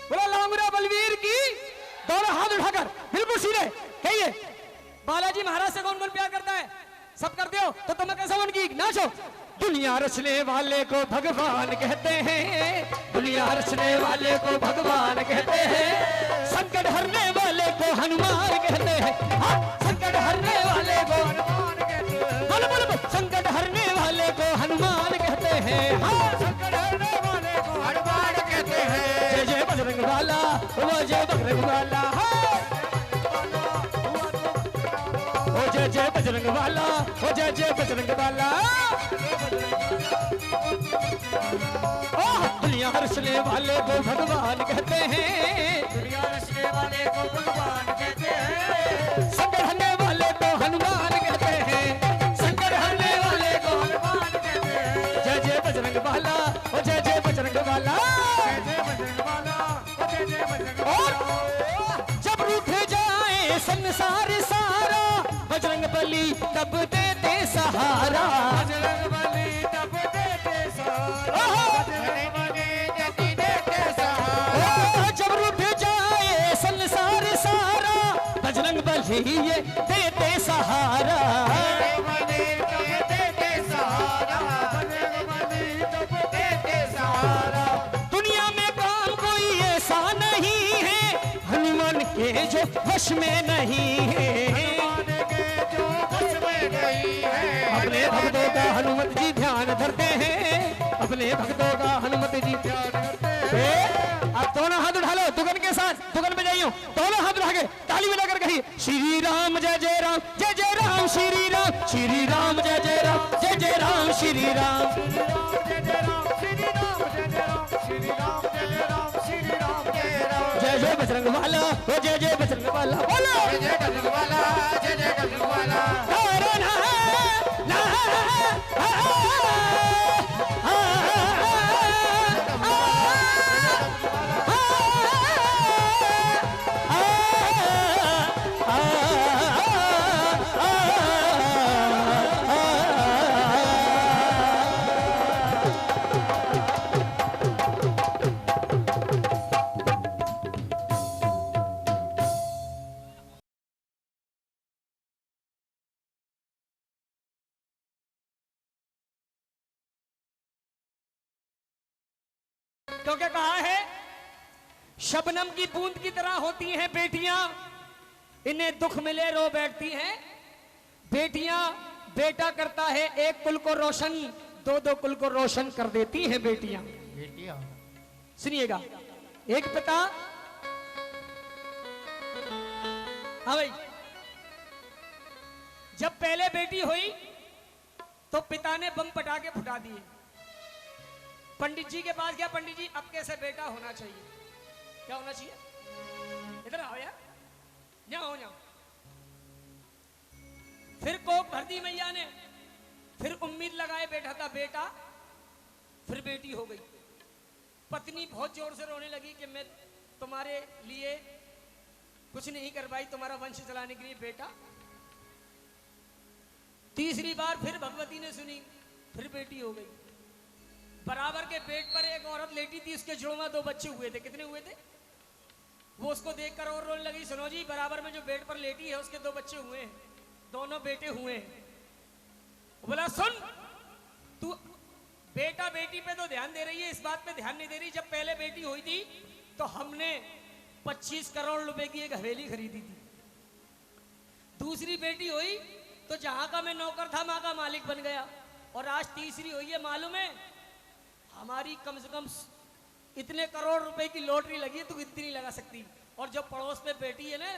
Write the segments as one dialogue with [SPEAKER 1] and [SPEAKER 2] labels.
[SPEAKER 1] बोला लांगुरा बलवीर की। दोनों हाथ उठाकर बिल्कुल सीधे कहिए, बालाजी महाराज से कौन कौन प्यार करता है? सब करते हो तो तुम्हें कैसा मन की नाचो। दुनिया रचने वाले को भगवान कहते हैं, दुनिया रचने वाले को भगवान कहते हैं, संकट हरने वाले को हनुमान कहते हैं। हाँ, संकट हरने वाले को हनुमान कहते हैं। बोलो बोलो, संकट हरने वाले को हनुमान कहते हैं। हाँ, संकट हरने वाले को हनुमान कहते हैं। जय जय बजरंग वाला, वो जय बजरंग वाला। ओ जय जय बजरंग वाला, ओ जय जय बजरंग वाला। दुनिया रचने वाले को भगवान कहते हैं, दुनिया रचने वाले को भगवान कहते हैं, संकट हरने वाले को हनुमान कहते हैं, संकट हरने वाले को हनुमान कहते हैं। जय जय बजरंग वाला, ओ जय जय बजरंग वाला, जय जय बजरंग वाला, ओ जय जय बजरंग वाला। जब रूठ जाए संसार सारा, बजरंग बली तब देते सहारा, बजरंग बली तब देते सहारा, बजरंग बली देते सहारा। जब रूठ जाए संसार सारा, बजरंग बली ये देते सहारा, बजरंग बली तब देते सहारा, बजरंग बली तब देते सहारा। दुनिया में काम कोई ऐसा नहीं है, हनुमान के जो वश में नहीं है, अपने भक्तों का हनुमत जी ध्यान धरते हैं, अपने भक्तों का हनुमत जी ध्यान धरते हैं। अब दोनों हाथ उठा लो, दुगन के साथ दुगन पे जाइयो, दोनों हाथ उठा के ताली मिलाकर कहिए, श्री राम जय जय राम, जय जय राम श्री राम, श्री राम जय जय राम, जय जय राम श्री राम, जय जय राम श्री राम, जय जय राम श्री राम, जय जय राम श्री राम, जय जय बजरंग वाला, ओ जय जय बजरंग वाला, बोलो जय जय बजरंग वाला, जय जय बजरंग वाला। क्योंकि कहा है शबनम की बूंद की तरह होती हैं बेटियां, इन्हें दुख मिले रो बैठती हैं। बेटियां, बेटा करता है एक कुल को रोशन, दो दो कुल को रोशन कर देती हैं बेटियां। सुनिएगा, एक पिता, हाँ भाई, जब पहले बेटी हुई तो पिता ने बम पटाखे फुटा दिए। पंडित जी के पास गया, पंडित जी अब कैसे बेटा होना चाहिए, क्या होना चाहिए? इधर आओ यार, जाओ जाओ। फिर कोक भर दी मैया ने, फिर उम्मीद लगाए बैठा था बेटा, फिर बेटी हो गई। पत्नी बहुत जोर से रोने लगी कि मैं तुम्हारे लिए कुछ नहीं कर पाई, तुम्हारा वंश चलाने के लिए बेटा। तीसरी बार फिर भगवती ने सुनी, फिर बेटी हो गई। बराबर के पेट पर एक औरत लेटी थी, उसके जोड़ों में 2 बच्चे हुए थे। कितने हुए थे? वो उसको देखकर और रोने लगी, सुनो जी बराबर में जो बेड पर लेटी है उसके 2 बच्चे हुए हैं, दोनों बेटे हुए हैं। बोला सुन, तू बेटा बेटी पे तो ध्यान दे रही है, इस बात पे ध्यान नहीं दे रही। जब पहले बेटी हुई थी तो हमने 25 करोड़ रुपए की एक हवेली खरीदी थी। दूसरी बेटी हुई तो जहां का मैं नौकर था वहां का मालिक बन गया। और आज तीसरी हुई है, मालूम है हमारी कम से कम इतने करोड़ रुपए की लॉटरी लगी है, तू इतनी नहीं लगा सकती। और जो पड़ोस में बेटी है ना,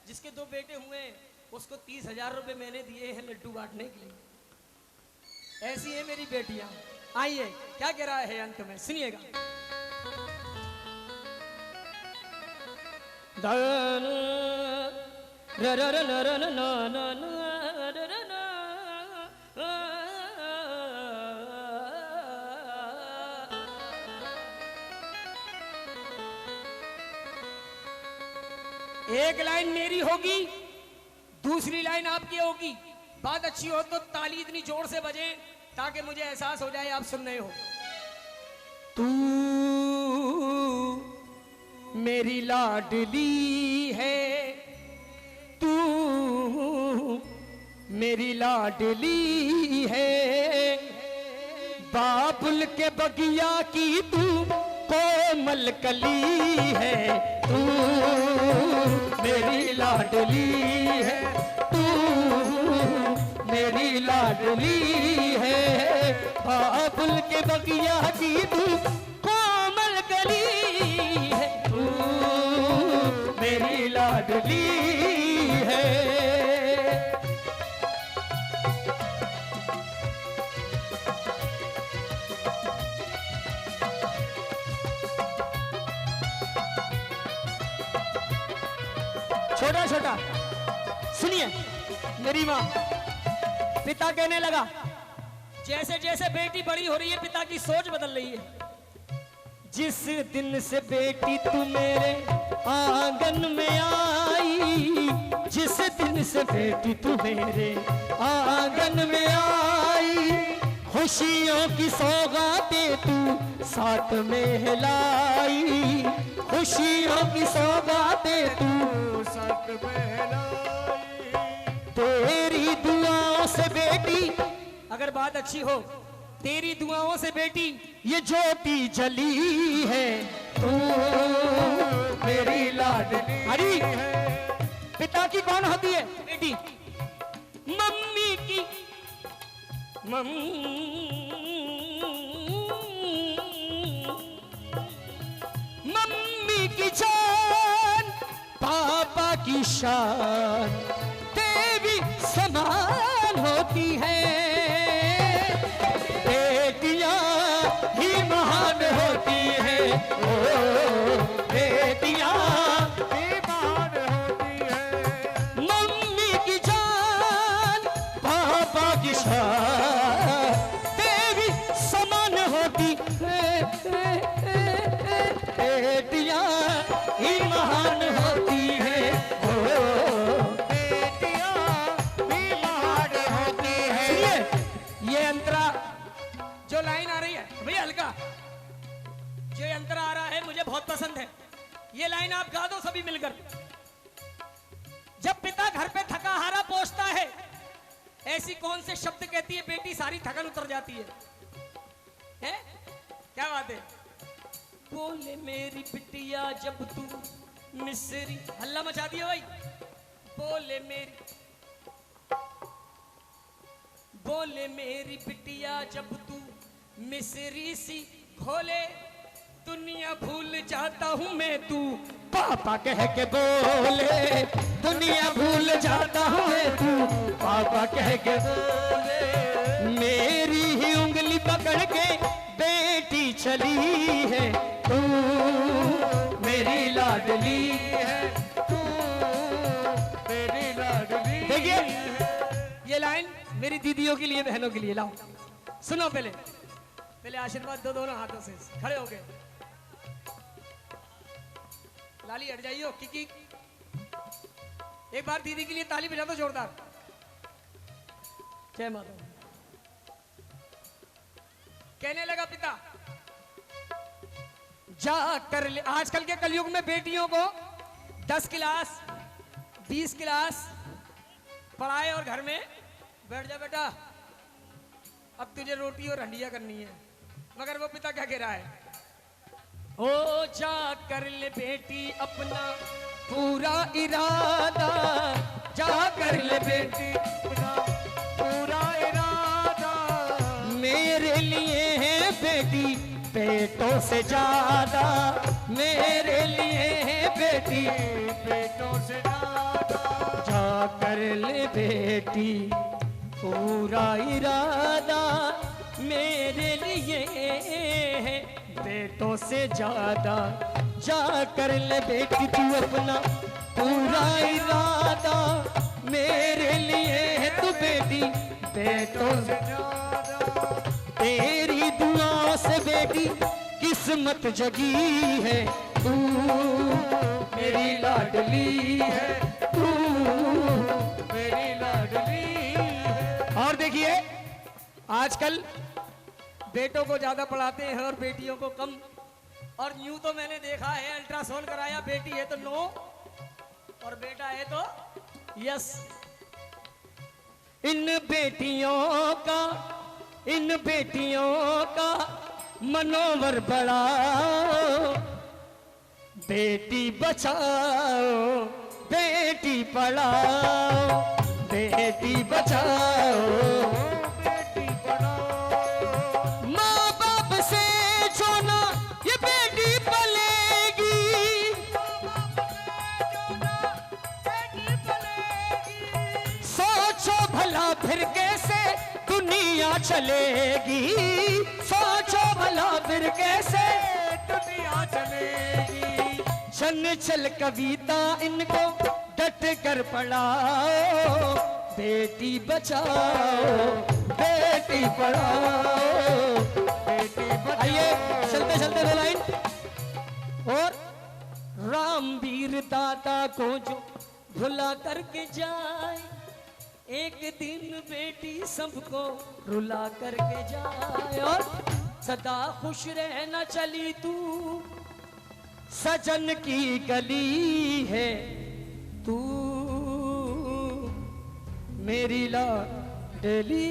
[SPEAKER 1] जिसके 2 बेटे हुए हैं, उसको 30,000 रुपए मैंने दिए हैं लड्डू बांटने के लिए। ऐसी है मेरी बेटियां। आइए, क्या कह रहा है अंत में सुनिएगा। एक लाइन मेरी होगी, दूसरी लाइन आपकी होगी। बात अच्छी हो तो ताली इतनी जोर से बजे ताकि मुझे एहसास हो जाए आप सुन रहे हो। तू मेरी लाडली है तू, मेरी लाडली है, बाबुल के बगिया की तू कोमल कली है, तू मेरी लाडली है, तू मेरी लाडली है, बाबुल के बगिया की तू कोमल कली है, तू मेरी लाडली है। छोटा छोटा सुनिए, मेरी माँ, पिता कहने लगा, जैसे जैसे बेटी बड़ी हो रही है पिता की सोच बदल रही है। जिस दिन से बेटी तू मेरे आंगन में आई, जिस दिन से बेटी तू मेरे आंगन में आई, खुशियों की सौगातें तू साथ में लाई, खुशियों की सौगातें तू साथ में लाई। तेरी दुआओं से बेटी, अगर बात अच्छी हो, तेरी दुआओं से बेटी ये ज्योति जली है, तू मेरी लाडली है। पिता की कौन होती है बेटी? मम्मी की, मम्मी की जान, पापा की शान, देवी समान होती है, बेटियां ही महान होती है, ओ बेटियां ही महान होती है। मम्मी की जान, पापा की शान, देवी समान होती है, बेटियां ही महान होती है, ओ बेटियां ही महान होती है। सुनिए, ये अंतरा जो लाइन आ रही है भैया, हल्का जो अंतरा आ रहा है मुझे बहुत पसंद है। ये लाइन आप गा दो सभी मिलकर। जब पिता घर पे थका हारा पहुंचता है, ऐसी कौन से शब्द कहती है बेटी सारी थकन उतर जाती है? हैं? क्या बात है? बोले मेरी बिटिया जब तू मिसरी, हल्ला मचा दिया भाई। बोले मेरी बिटिया जब तू मिसरी सी खोले, दुनिया भूल जाता हूँ मैं, तू पापा कह के बोले, दुनिया भूल जाता हूँ मैं, तू पापा कह के बोले। मेरी ही उंगली पकड़ के बेटी चली है, तू मेरी लाडली है, तू मेरी लाडली। देखिए ये लाइन मेरी दीदियों के लिए, बहनों के लिए। लाओ सुनो, पहले आशीर्वाद दो दोनों हाथों से, खड़े हो गए। लाली हट जाइयो किकी, एक बार दीदी के लिए ताली बजा दो जोरदार। जय माता। कहने लगा पिता, जा कर ले। आजकल के कलयुग में बेटियों को 10 क्लास 20 क्लास पढ़ाए और घर में बैठ जा बेटा, अब तुझे रोटी और हंडिया करनी है। मगर वो पिता क्या कह रहा है? ओ जा कर ले बेटी अपना पूरा इरादा, जा कर ले बेटी अपना पूरा इरादा, मेरे लिए है बेटी पेटों से ज्यादा, मेरे लिए है बेटी पेटों से ज्यादा, जा कर ले बेटी पूरा इरादा, मेरे लिए है बेटों से ज्यादा, जा कर ले बेटी तू अपना पूरा इरादा, मेरे लिए है तू बेटी बेटों से ज्यादा। तेरी दुआओं से बेटी किस्मत जगी है, तू मेरी लाडली है, तू मेरी लाडली है। और देखिए आजकल बेटों को ज्यादा पढ़ाते हैं और बेटियों को कम। और यूं तो मैंने देखा है, अल्ट्रासाउंड कराया, बेटी है तो नो और बेटा है तो यस। इन बेटियों का मनोबल बढ़ाओ, बेटी बचाओ बेटी पढ़ाओ, बेटी बचाओ बेटी पढ़ाओ। माँ बाप से जो ना ये बेटी पलेगी, सोचो भला फिर कैसे दुनिया चलेगी, सोचो भला फिर कैसे दुनिया चलेगी। चंचल कविता इनको डट कर पढ़ाओ, बेटी बचाओ बेटी पढ़ाओ, बेटी बचाओ। आइए चलते चलते दो लाइन। और रामवीर दादा को जो भुला करके जाए, एक दिन बेटी सबको रुला करके जाए। और सदा खुश रहना चली तू, सजन की गली है तू मेरी लाडली।